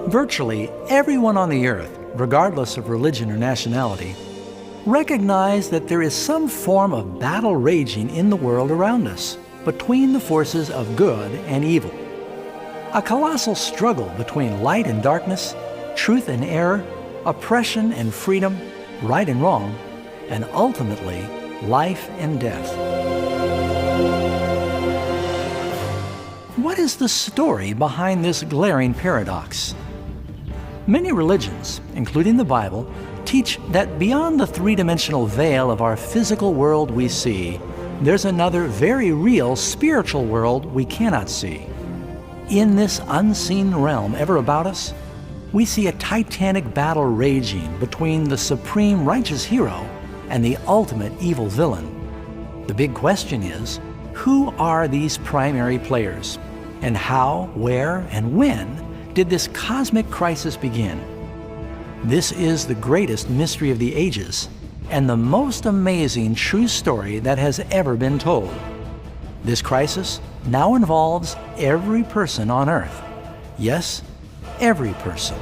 Virtually everyone on the earth, regardless of religion or nationality, recognize that there is some form of battle raging in the world around us between the forces of good and evil. A colossal struggle between light and darkness, truth and error, oppression and freedom, right and wrong, and ultimately, life and death. What is the story behind this glaring paradox? Many religions, including the Bible, teach that beyond the three-dimensional veil of our physical world we see, there's another very real spiritual world we cannot see. In this unseen realm ever about us, we see a titanic battle raging between the supreme righteous hero and the ultimate evil villain. The big question is, who are these primary players? And how, where, and when did this cosmic crisis begin? This is the greatest mystery of the ages and the most amazing true story that has ever been told. This crisis now involves every person on earth. Yes, every person.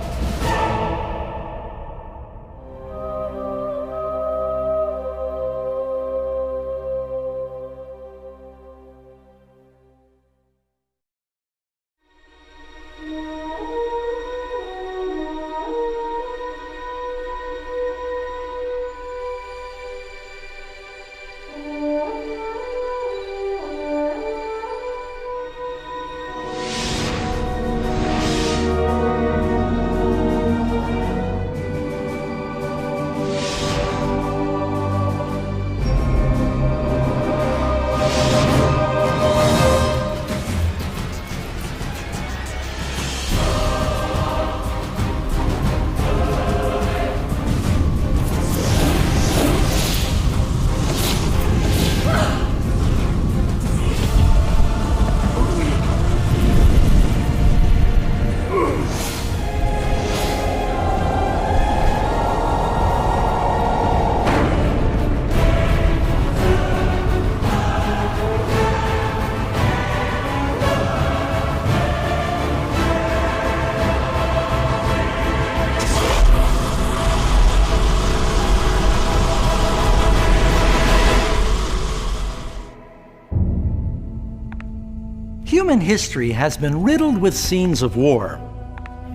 Human history has been riddled with scenes of war,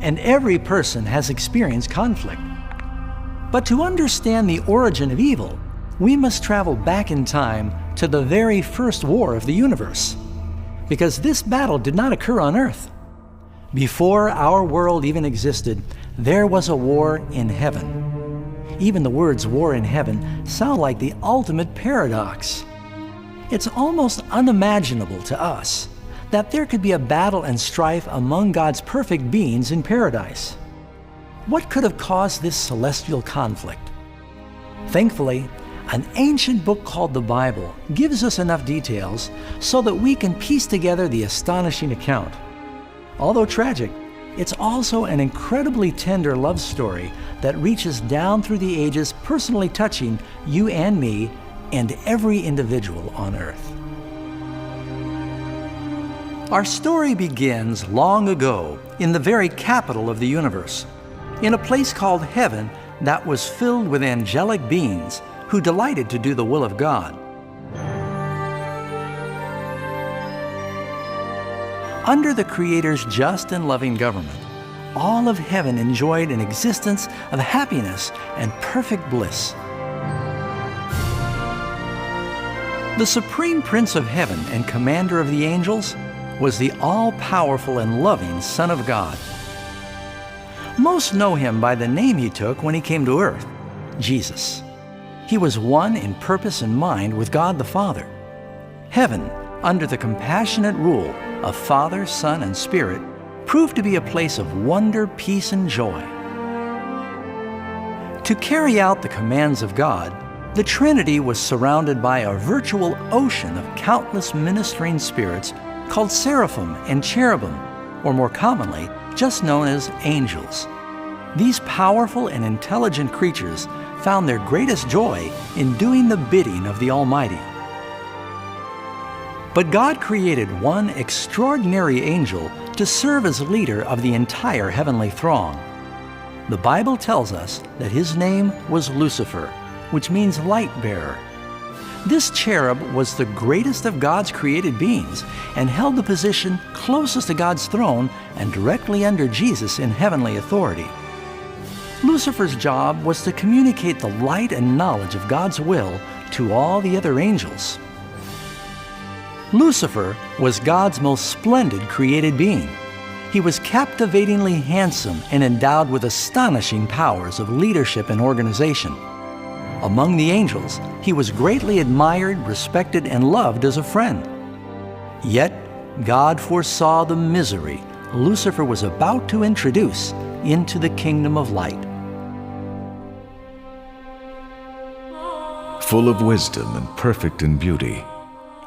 and every person has experienced conflict. But to understand the origin of evil, we must travel back in time to the very first war of the universe, because this battle did not occur on Earth. Before our world even existed, there was a war in heaven. Even the words war in heaven sound like the ultimate paradox. It's almost unimaginable to us that there could be a battle and strife among God's perfect beings in paradise. What could have caused this celestial conflict? Thankfully, an ancient book called the Bible gives us enough details so that we can piece together the astonishing account. Although tragic, it's also an incredibly tender love story that reaches down through the ages, personally touching you and me and every individual on earth. Our story begins long ago in the very capital of the universe, in a place called heaven that was filled with angelic beings who delighted to do the will of God. Under the Creator's just and loving government, all of heaven enjoyed an existence of happiness and perfect bliss. The Supreme Prince of Heaven and Commander of the angels was the all-powerful and loving Son of God. Most know him by the name he took when he came to earth, Jesus. He was one in purpose and mind with God the Father. Heaven, under the compassionate rule of Father, Son, and Spirit, proved to be a place of wonder, peace, and joy. To carry out the commands of God, the Trinity was surrounded by a virtual ocean of countless ministering spirits called seraphim and cherubim, or more commonly, just known as angels. These powerful and intelligent creatures found their greatest joy in doing the bidding of the Almighty. But God created one extraordinary angel to serve as leader of the entire heavenly throng. The Bible tells us that his name was Lucifer, which means light bearer. This cherub was the greatest of God's created beings and held the position closest to God's throne and directly under Jesus in heavenly authority. Lucifer's job was to communicate the light and knowledge of God's will to all the other angels. Lucifer was God's most splendid created being. He was captivatingly handsome and endowed with astonishing powers of leadership and organization. Among the angels, he was greatly admired, respected, and loved as a friend. Yet, God foresaw the misery Lucifer was about to introduce into the kingdom of light. Full of wisdom and perfect in beauty,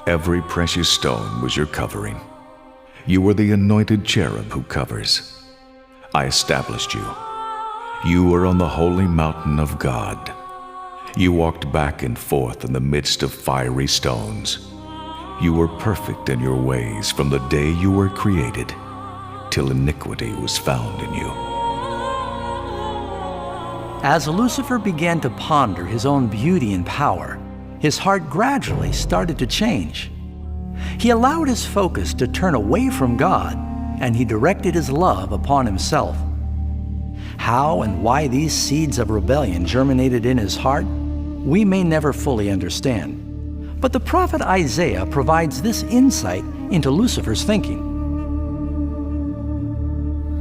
every precious stone was your covering. You were the anointed cherub who covers. I established you. You were on the holy mountain of God. You walked back and forth in the midst of fiery stones. You were perfect in your ways from the day you were created, till iniquity was found in you. As Lucifer began to ponder his own beauty and power, his heart gradually started to change. He allowed his focus to turn away from God, and he directed his love upon himself. How and why these seeds of rebellion germinated in his heart, we may never fully understand. But the prophet Isaiah provides this insight into Lucifer's thinking.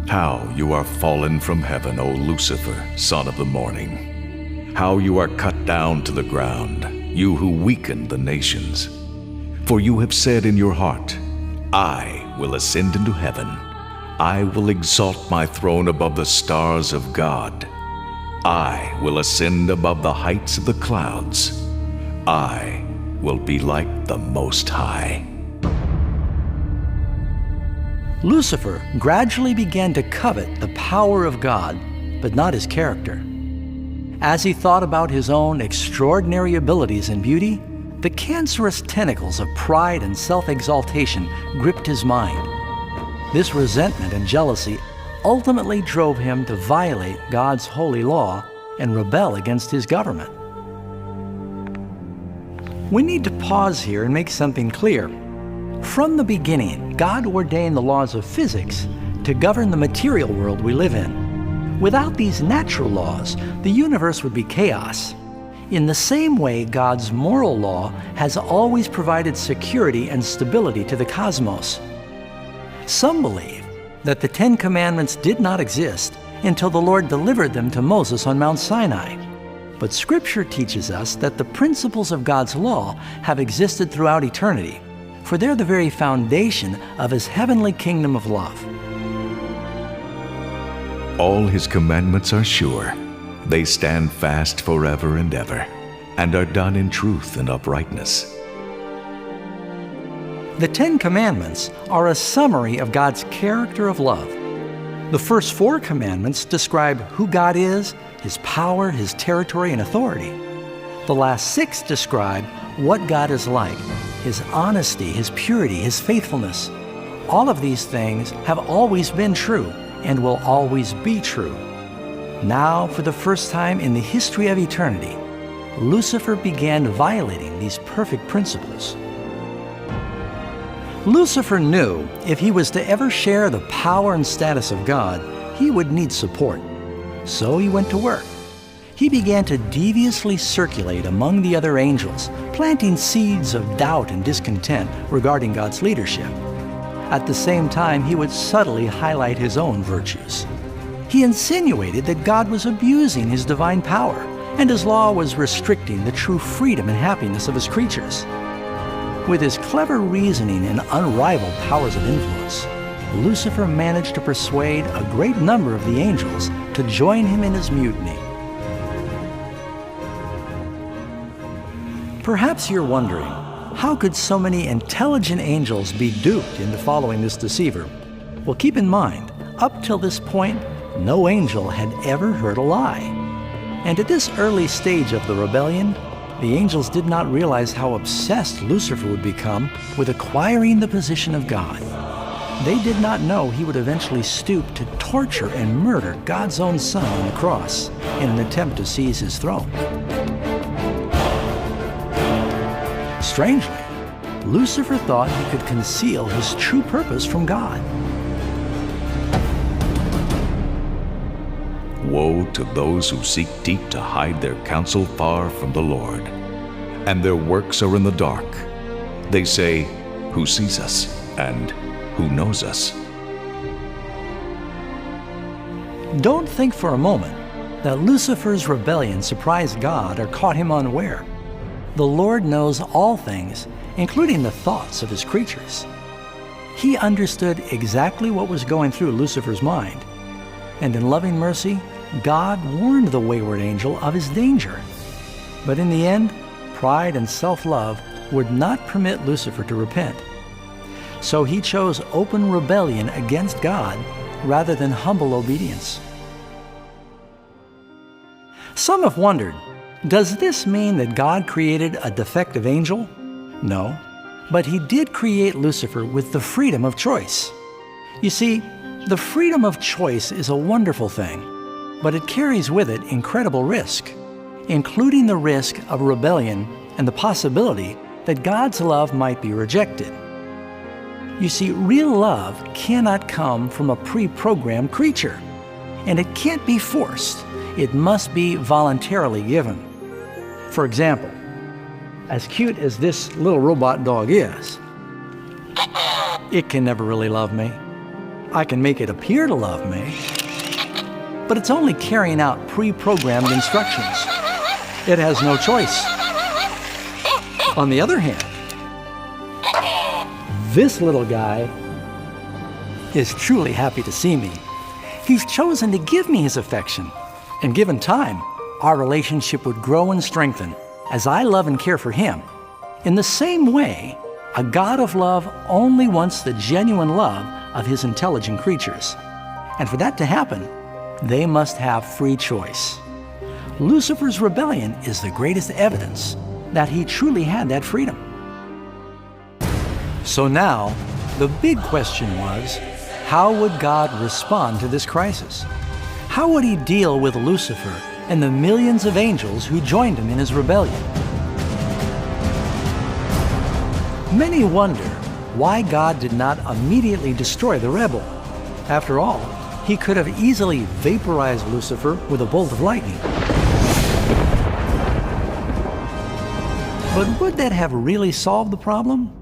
How you are fallen from heaven, O Lucifer, son of the morning. How you are cut down to the ground, you who weakened the nations. For you have said in your heart, I will ascend into heaven. I will exalt my throne above the stars of God. I will ascend above the heights of the clouds. I will be like the Most High. Lucifer gradually began to covet the power of God, but not his character. As he thought about his own extraordinary abilities and beauty, the cancerous tentacles of pride and self-exaltation gripped his mind. This resentment and jealousy ultimately drove him to violate God's holy law and rebel against his government. We need to pause here and make something clear. From the beginning, God ordained the laws of physics to govern the material world we live in. Without these natural laws, the universe would be chaos. In the same way, God's moral law has always provided security and stability to the cosmos. Some believe that the Ten Commandments did not exist until the Lord delivered them to Moses on Mount Sinai. But Scripture teaches us that the principles of God's law have existed throughout eternity, for they're the very foundation of His heavenly kingdom of love. All His commandments are sure. They stand fast forever and ever, and are done in truth and uprightness. The Ten Commandments are a summary of God's character of love. The first 4 commandments describe who God is, His power, His territory, and authority. The last 6 describe what God is like, His honesty, His purity, His faithfulness. All of these things have always been true and will always be true. Now, for the first time in the history of eternity, Lucifer began violating these perfect principles. Lucifer knew if he was to ever share the power and status of God, he would need support. So he went to work. He began to deviously circulate among the other angels, planting seeds of doubt and discontent regarding God's leadership. At the same time, he would subtly highlight his own virtues. He insinuated that God was abusing His divine power, and His law was restricting the true freedom and happiness of His creatures. With his clever reasoning and unrivaled powers of influence, Lucifer managed to persuade a great number of the angels to join him in his mutiny. Perhaps you're wondering, how could so many intelligent angels be duped into following this deceiver? Well, keep in mind, up till this point, no angel had ever heard a lie. And at this early stage of the rebellion, The angels did not realize how obsessed Lucifer would become with acquiring the position of God. They did not know he would eventually stoop to torture and murder God's own Son on the cross in an attempt to seize his throne. Strangely, Lucifer thought he could conceal his true purpose from God. Woe to those who seek deep to hide their counsel far from the Lord, and their works are in the dark. They say, "Who sees us?" and "Who knows us?" Don't think for a moment that Lucifer's rebellion surprised God or caught him unaware. The Lord knows all things, including the thoughts of his creatures. He understood exactly what was going through Lucifer's mind, and in loving mercy, God warned the wayward angel of his danger. But in the end, pride and self-love would not permit Lucifer to repent. So he chose open rebellion against God rather than humble obedience. Some have wondered, does this mean that God created a defective angel? No, but he did create Lucifer with the freedom of choice. You see, the freedom of choice is a wonderful thing, but it carries with it incredible risk, including the risk of rebellion and the possibility that God's love might be rejected. You see, real love cannot come from a pre-programmed creature, and it can't be forced. It must be voluntarily given. For example, as cute as this little robot dog is, it can never really love me. I can make it appear to love me, but it's only carrying out pre-programmed instructions. It has no choice. On the other hand, this little guy is truly happy to see me. He's chosen to give me his affection, and given time, our relationship would grow and strengthen as I love and care for him. In the same way, a God of love only wants the genuine love of his intelligent creatures. And for that to happen, they must have free choice. Lucifer's rebellion is the greatest evidence that he truly had that freedom. So now, the big question was, how would God respond to this crisis? How would he deal with Lucifer and the millions of angels who joined him in his rebellion? Many wonder why God did not immediately destroy the rebel. After all, he could have easily vaporized Lucifer with a bolt of lightning. But would that have really solved the problem?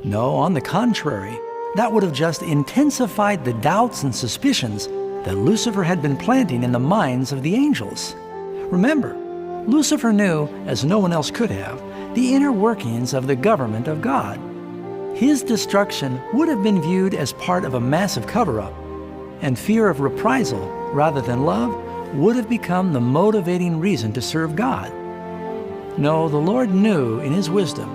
No, on the contrary, that would have just intensified the doubts and suspicions that Lucifer had been planting in the minds of the angels. Remember, Lucifer knew, as no one else could have, the inner workings of the government of God. His destruction would have been viewed as part of a massive cover-up, and fear of reprisal rather than love would have become the motivating reason to serve God. No, the Lord knew in his wisdom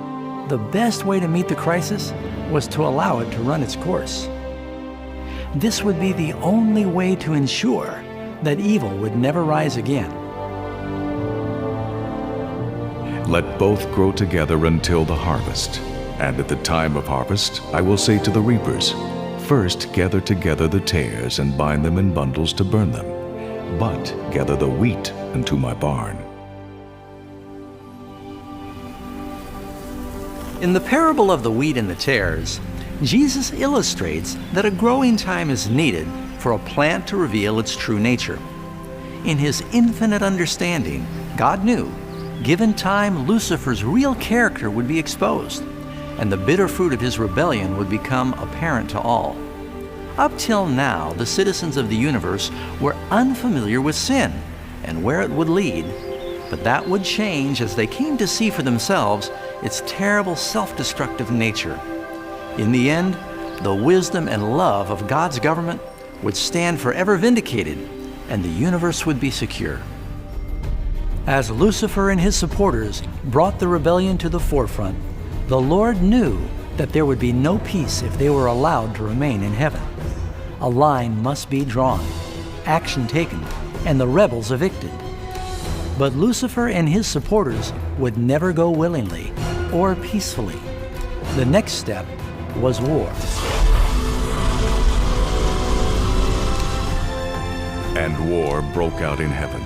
the best way to meet the crisis was to allow it to run its course. This would be the only way to ensure that evil would never rise again. Let both grow together until the harvest. And at the time of harvest, I will say to the reapers, first gather together the tares and bind them in bundles to burn them, but gather the wheat into my barn. In the parable of the wheat and the tares, Jesus illustrates that a growing time is needed for a plant to reveal its true nature. In his infinite understanding, God knew, given time, Lucifer's real character would be exposed, and the bitter fruit of his rebellion would become apparent to all. Up till now, the citizens of the universe were unfamiliar with sin and where it would lead, but that would change as they came to see for themselves its terrible self-destructive nature. In the end, the wisdom and love of God's government would stand forever vindicated, and the universe would be secure. As Lucifer and his supporters brought the rebellion to the forefront, the Lord knew that there would be no peace if they were allowed to remain in heaven. A line must be drawn, action taken, and the rebels evicted. But Lucifer and his supporters would never go willingly or peacefully. The next step was war. And war broke out in heaven.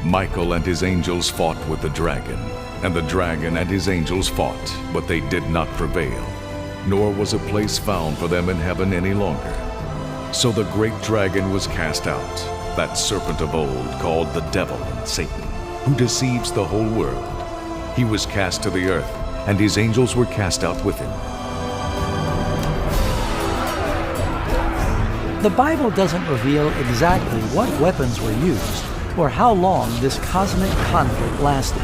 Michael and his angels fought with the dragon, and the dragon and his angels fought, but they did not prevail, nor was a place found for them in heaven any longer. So the great dragon was cast out, that serpent of old called the devil and Satan, who deceives the whole world. He was cast to the earth, and his angels were cast out with him. The Bible doesn't reveal exactly what weapons were used or how long this cosmic conflict lasted.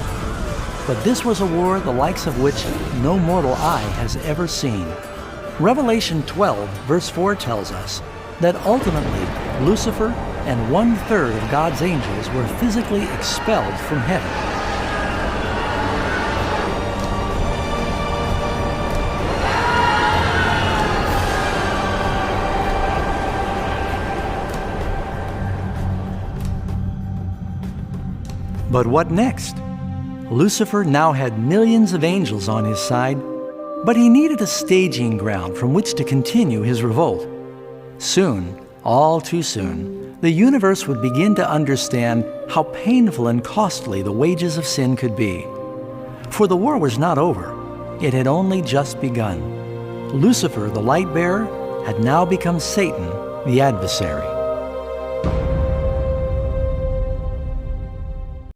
But this was a war the likes of which no mortal eye has ever seen. Revelation 12, verse 4 tells us that ultimately Lucifer and 1/3 of God's angels were physically expelled from heaven. But what next? Lucifer now had millions of angels on his side, but he needed a staging ground from which to continue his revolt. Soon, all too soon, the universe would begin to understand how painful and costly the wages of sin could be. For the war was not over. It had only just begun. Lucifer, the light bearer, had now become Satan, the adversary.